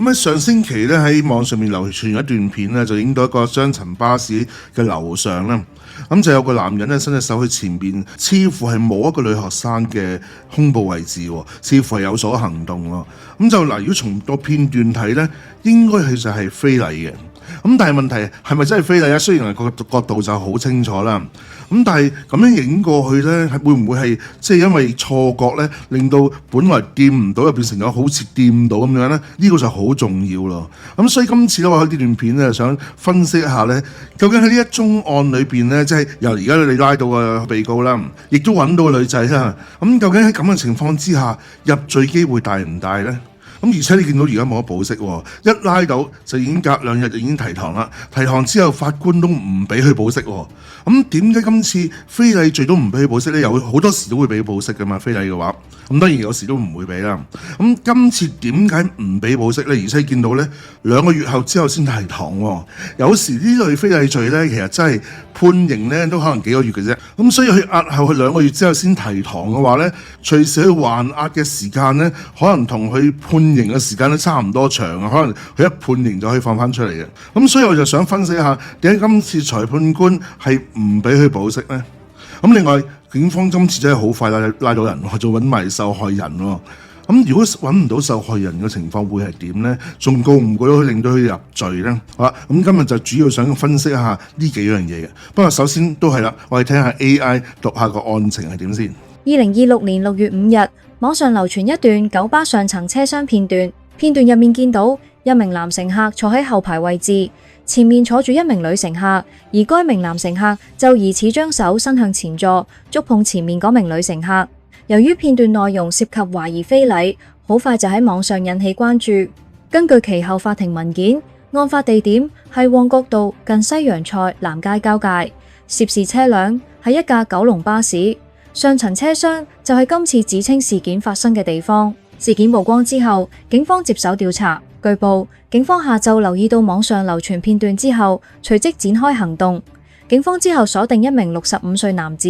咁喺上星期咧喺網上面流傳一段片咧，就影到一個雙層巴士嘅樓上啦。咁就有個男人咧伸隻手去前邊，似乎係摸一個女學生嘅胸部位置，似乎係有所行動咯。咁就嗱，如果從個片段睇咧，應該其實係非禮嘅。咁但係問題係咪真係非禮啊？雖然個角度就好清楚啦，咁但係咁樣影過去咧，會唔會係即係因為錯覺咧，令到本來掂唔到又變成咗好似掂到咁樣咧？呢個就好重要咯。咁所以今次咧，我喺呢段片咧，想分析一下咧，究竟喺呢一宗案裏邊咧，即係由而家你拉到個被告啦，亦都揾到個女仔啦。咁究竟喺咁嘅情況之下，入罪機會大唔大咧？咁而且你見到而家冇得保釋喎，一拉到就已經隔2日就已經提堂啦。提堂之後法官都唔俾佢保釋喎。咁點解今次非禮罪都唔俾佢保釋咧？有好多時都會俾保釋噶嘛，非禮嘅話。咁當然有時都唔會俾啦。咁今次點解唔俾保釋咧？而且見到咧2個月後之後先提堂喎。有時呢類非禮罪咧，其實真係判刑咧都可能幾個月嘅啫。咁所以佢押後去2個月之後先提堂嘅話咧，隨時佢還押嘅時間咧，可能同佢判刑嘅時間都差唔多長啊。可能佢一判刑就可以放翻出嚟嘅。咁所以我就想分析一下點解今次裁判官係唔俾佢保釋咧？咁另外警方今次真係好快拉到人，仲揾埋受害人喎。咁如果揾唔到受害人嘅情況會係點呢？仲告唔告到佢，令到佢入罪呢？好啦，咁今日就主要想分析一下呢幾樣嘢嘅。不過首先都係啦，我哋聽下 AI 讀下個案情係點先。2026年6月5日，網上流傳一段九巴上層車廂片段。片段入面見到一名男乘客坐喺後排位置，前面坐住一名女乘客，而該名男乘客就疑似將手伸向前座，觸碰前面嗰名女乘客。由於片段內容涉及懷疑非禮，好快就喺網上引起關注。根據其後法庭文件，案發地點係旺角道近西洋菜南街交界，涉事車輛係一架九龍巴士，上層車廂就係今次指稱事件發生嘅地方。事件曝光之後，警方接手調查。據報，警方下晝留意到網上流傳片段之後，隨即展開行動。警方之後鎖定一名65歲男子，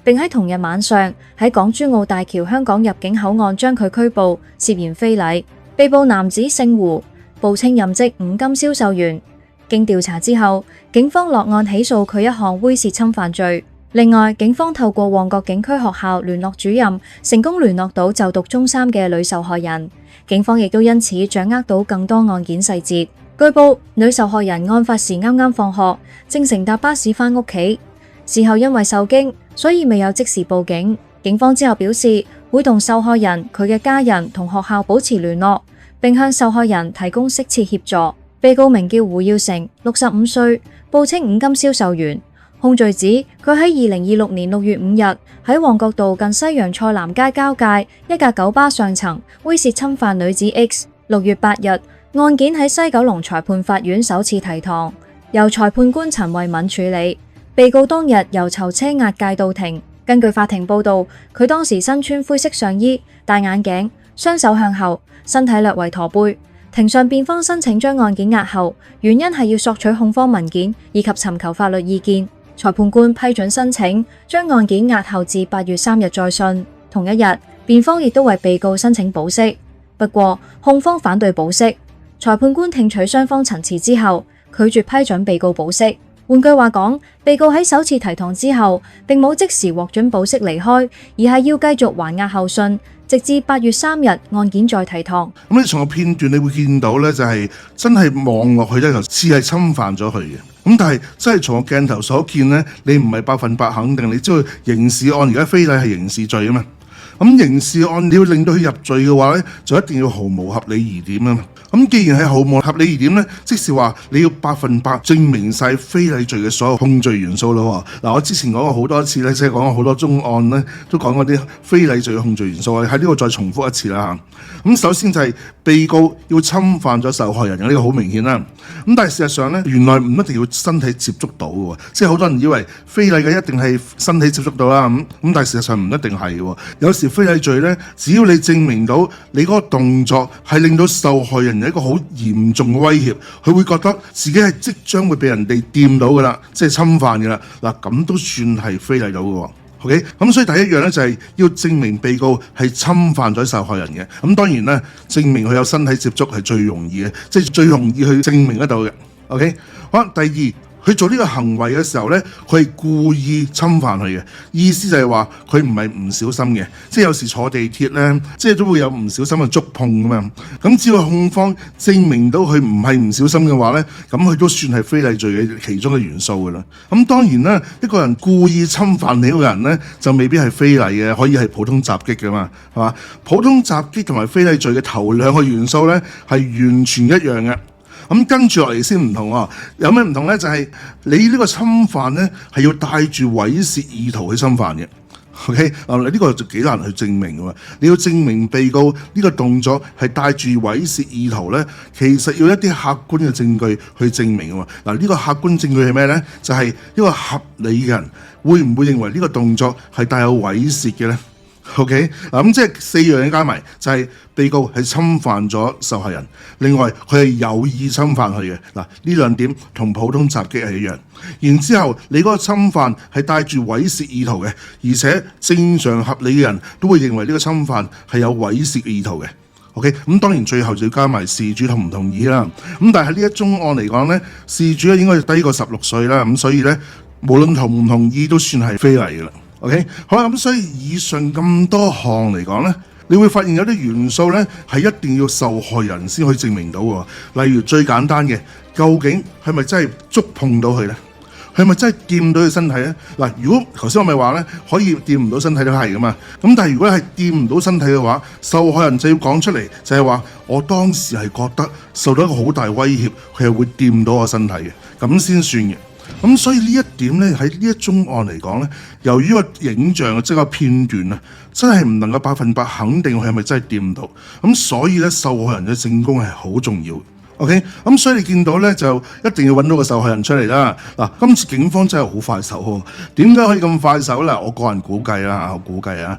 並喺同日晚上喺港珠澳大橋香港入境口岸將佢拘捕，涉嫌非禮。被捕男子姓胡，報稱任職五金銷售員。經調查之後，警方落案起訴佢一項猥褻侵犯罪。另外，警方透過旺角警區學校聯絡主任，成功聯絡到就讀中3嘅女受害人。警方亦都因此掌握到更多案件細節。據報，女受害人案發時啱啱放學，正乘搭巴士返屋企。事後因為受驚，所以未有即時報警。警方之後表示，會同受害人、佢嘅家人同學校保持聯絡，並向受害人提供適切協助。被告名叫胡耀成，65歲，報稱五金銷售員。控罪指佢喺2026年6月5日喺旺角道近西洋菜南街交界一架九巴上層猥褻侵犯女子 X。6月8日，案件喺西九龍裁判法院首次提堂，由裁判官陳慧敏處理。被告當日由囚車押解到庭。根據法庭報道，佢當時身穿灰色上衣、戴眼鏡，雙手向後，身體略為駝背。庭上辯方申請將案件押後，原因係要索取控方文件以及尋求法律意見。裁判官批准申請，將案件押後至8月3日再訊。同一日，辯方亦都為被告申請保釋，不過控方反對保釋。裁判官聽取雙方陳詞之後，拒絕批准被告保釋。換句話講，被告喺首次提堂之後，並冇即時獲准保釋離開，而係要繼續還押候訊，直至8月3日案件再提堂。咁你從個片段你會見到咧，就係真係望落去咧，就似係侵犯咗佢嘅。咁但係真係從個鏡頭所見咧，你唔係100%肯定。你知道刑事案而家非禮係刑事罪啊嘛。咁刑事案你要令到佢入罪嘅話咧，就一定要毫無合理疑點啊嘛。咁既然係毫無合理疑點咧，即是話你要100%證明晒非禮罪嘅所有控罪元素咯。嗱，我之前講過好多次咧，即係講過好多宗案咧，都講過啲非禮罪嘅控罪元素。喺呢度再重複一次啦嚇。咁首先就係被告要侵犯咗受害人，呢個好明顯啦。咁但係事實上咧，原來唔一定要身體接觸到嘅，即係好多人以為非禮嘅一定係身體接觸到啦。咁但係事實上唔一定係嘅。有時非禮罪咧，只要你證明到你嗰個動作係令到受害人有一個好嚴重嘅威脅，佢會覺得自己係即將會被人哋掂到噶啦，即係侵犯噶啦。嗱，咁都算係非禮到嘅。OK， 咁所以第一樣咧就係要證明被告係侵犯咗受害人嘅。咁當然咧，證明佢有身體接觸係最容易嘅，即係最容易去證明得到嘅。OK， 好，第二。佢做呢個行為嘅時候呢，佢係故意侵犯佢嘅，意思就係話佢唔係唔小心嘅，即係有時坐地鐵呢，即係都會有唔小心嘅觸碰噶嘛。咁只要控方證明到佢唔係唔小心嘅話呢，咁佢都算係非禮罪嘅其中嘅元素噶啦。咁當然啦，一個人故意侵犯你個人呢，就未必係非禮嘅，可以係普通襲擊噶嘛，係嘛？普通襲擊同埋非禮罪嘅頭兩個元素呢，係完全一樣嘅。咁跟住落嚟先唔同喎，有咩唔同呢？就係你呢個侵犯呢，係要帶住猥褻意圖去侵犯嘅。OK， 呢個就幾難去證明㗎喎。你要證明被告呢個動作係帶住猥褻意圖呢，其實要一啲客觀嘅證據去證明㗎喎。嗱，呢個客觀證據係咩呢？就係一個合理嘅人會唔會認為呢個動作係帶有猥褻嘅呢？OK， 咁即係四樣嘢加埋，就係被告係侵犯咗受害人，另外佢係有意侵犯佢嘅。嗱，呢兩點同普通襲擊係一樣。然之後你嗰個侵犯係帶住猥褻意圖嘅，而且正常合理嘅人都會認為呢個侵犯係有猥褻嘅意圖嘅。OK， 咁當然最後就要加埋事主同唔同意啦。咁但係喺呢一宗案嚟講呢，事主咧應該係低過16歲啦，咁所以呢，無論同唔同意都算係非禮嘅啦。OK， 好啦，咁所以以上咁多項嚟講呢，你會發現有啲元素呢係一定要受害人先可以證明到喎。例如最簡單嘅，究竟係咪真係觸碰到佢呢？係咪真係掂到佢身體呢？嗱，如果頭先我咪話呢，可以掂唔到身體都係噶嘛。咁但係如果係掂唔到身體嘅話，受害人就要講出嚟，就係話我當時係覺得受到一個好大威脅，佢係會掂到我身體嘅，咁先算嘅。咁所以呢一點咧，喺呢一宗案嚟講咧，由於個影像即係個片段啊，真係唔能夠100%肯定佢係咪真係掂到，咁所以咧，受害人嘅證供係好重要。OK， 咁所以你見到咧，就一定要揾到個受害人出嚟啦。嗱，今次警方真係好快手喎，點解可以咁快手咧？我個人估計啦，我估計啊。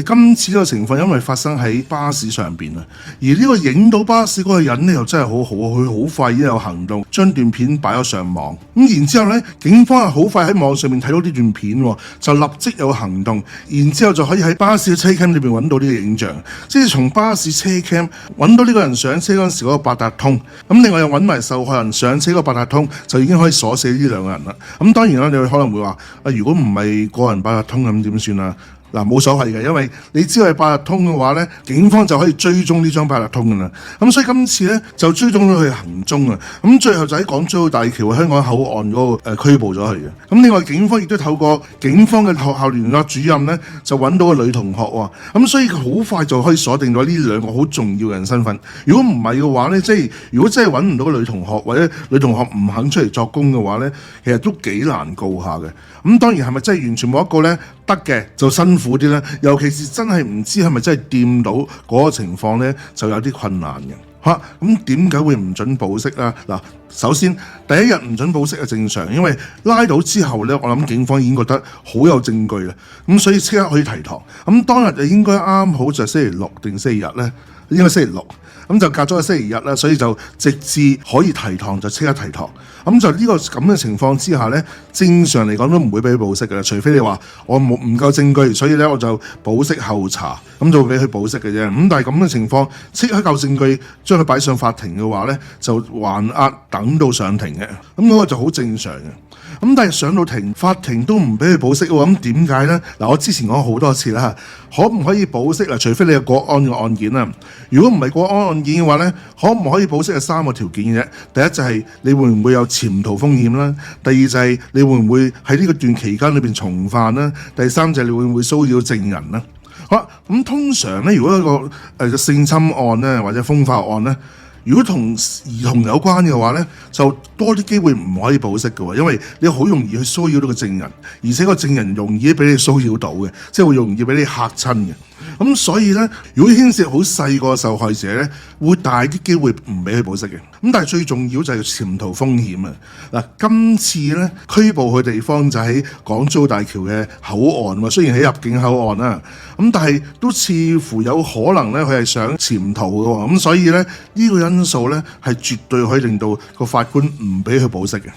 今次呢個情況因為發生喺巴士上邊啊，而呢個影到巴士嗰個人咧又真係好好，佢好快已經有行動，將段片擺咗上網。咁然之後咧，警方係好快喺網上面睇到呢段片，就立即有行動，然之後就可以喺巴士嘅車 cam 裏邊揾到呢個影像，即係從巴士車 cam 揾到呢個人上車嗰陣時嗰個八達通。咁另外又揾埋受害人上車嗰個八達通，就已經可以鎖死呢兩個人啦。咁當然啦，你可能會話如果唔係個人八達通咁點算啊？嗱，冇所謂嘅，因為你只要係八達通嘅話咧，警方就可以追蹤呢張八達通噶啦。咁所以今次咧就追蹤咗佢行蹤啊。咁最後就喺港珠澳大橋香港口岸嗰個拘捕咗佢嘅。咁另外警方亦都透過警方嘅學校聯絡主任咧，就揾到個女同學喎。咁所以佢好快就可以鎖定咗呢兩個好重要嘅人身份。如果唔係嘅話咧，即係如果真係揾唔到個女同學，或者女同學唔肯出嚟作供嘅話咧，其實都幾難告下嘅。咁當然係咪真係完全冇一個咧得嘅就辛苦啲咧？尤其是真係唔知係咪真係掂到嗰個情況咧，就有啲困難嘅。咁點解會唔準保釋啊？嗱，首先第一日唔準保釋係正常，因為拉到之後咧，我諗警方已經覺得好有證據啦，咁所以即刻可以提堂。咁當日就應該啱好就係星期六定星期日咧，應該星期六。咁就隔咗個星期日啦，所以就直至可以提堂就即刻提堂。咁就呢個咁嘅情況之下呢，正常嚟講都唔會俾佢保釋嘅，除非你話我唔夠證據，所以呢我就保釋候查，咁就會俾佢保釋嘅啫。咁但係咁嘅情況，即刻夠證據將佢擺上法庭嘅話呢，就還押等到上庭嘅，咁嗰個就好正常嘅。咁但係上到庭，法庭都唔俾佢保釋喎，咁點解呢？嗱，我之前講好多次啦，可唔可以保釋啊？除非你有國安嘅案件啦，如果唔係國安案件嘅話呢，可唔可以保釋係3個條件嘅啫。第一就係你會唔會有潛逃風險啦，第二就係你會唔會喺呢個段期間裏邊從犯啦，第三就係你會唔會騷擾證人啦。好啦，咁通常呢，如果一個性侵案呢，或者風化案呢，如果同兒童有關嘅話呢，就多啲機會唔可以保釋嘅喎，因為你好容易去騷擾到個證人，而且個證人容易俾你騷擾到嘅，即係會容易俾你嚇親嘅。咁所以呢，如果牽涉好細個受害者呢，會大啲機會唔俾佢保釋嘅。咁但係最重要就係潛逃風險啊！嗱，今次呢，拘捕佢地方就喺港珠澳大橋嘅口岸喎，雖然喺入境口岸啦，咁但係都似乎有可能呢，佢係想潛逃嘅喎。咁所以呢，呢個因素呢，係絕對可以令到個法官唔俾佢保釋嘅。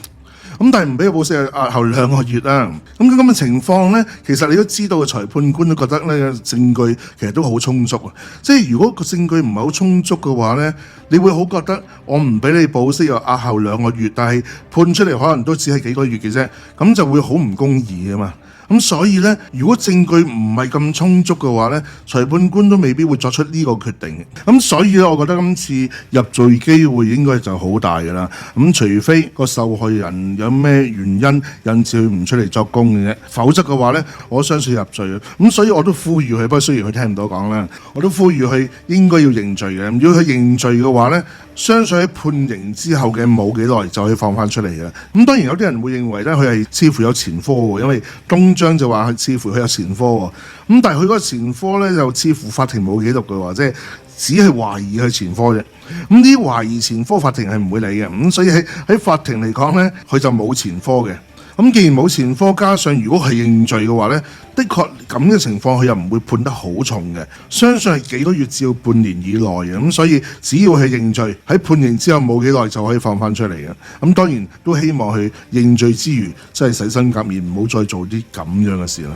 咁但係唔俾佢保釋，押後2個月啦。咁嘅情況呢，其實你都知道嘅，裁判官都覺得呢個證據其實都好充足啊。即係如果個證據唔係好充足嘅話呢，你會好覺得我唔俾你保釋又押後2個月，但係判出嚟可能都只係幾個月嘅啫，咁就會好唔公義啊嘛。咁所以呢，如果證據唔係咁充足嘅話呢，裁判官都未必會作出呢個決定。咁所以咧，我覺得今次入罪機會應該就好大㗎啦。咁除非個受害人有咩原因引致佢唔出嚟作供嘅啫，否則嘅話呢，我相信入罪嘅。咁所以我都呼籲佢，不過雖然佢聽唔到講啦，我都呼籲佢應該要認罪嘅。如果佢認罪嘅話呢，相信喺判刑之後嘅冇幾耐就可以放翻出嚟嘅。咁當然有啲人會認為咧，佢係似乎有前科喎，因為東張就話佢似乎佢有前科喎。咁但係佢嗰個前科咧，就似乎法庭冇記錄嘅喎，即係只係懷疑佢前科啫。咁呢啲懷疑前科，法庭係唔會理嘅。咁所以喺法庭嚟講咧，佢就冇前科嘅。咁既然冇前科，加上如果係認罪嘅話呢，的確咁嘅情況佢又唔會判得好重嘅，相信係幾個月至到半年以內嘅。咁所以只要係認罪，喺判刑之後冇幾耐就可以放翻出嚟嘅。咁當然都希望佢認罪之餘，真係洗心革面，唔好再做啲咁樣嘅事啦。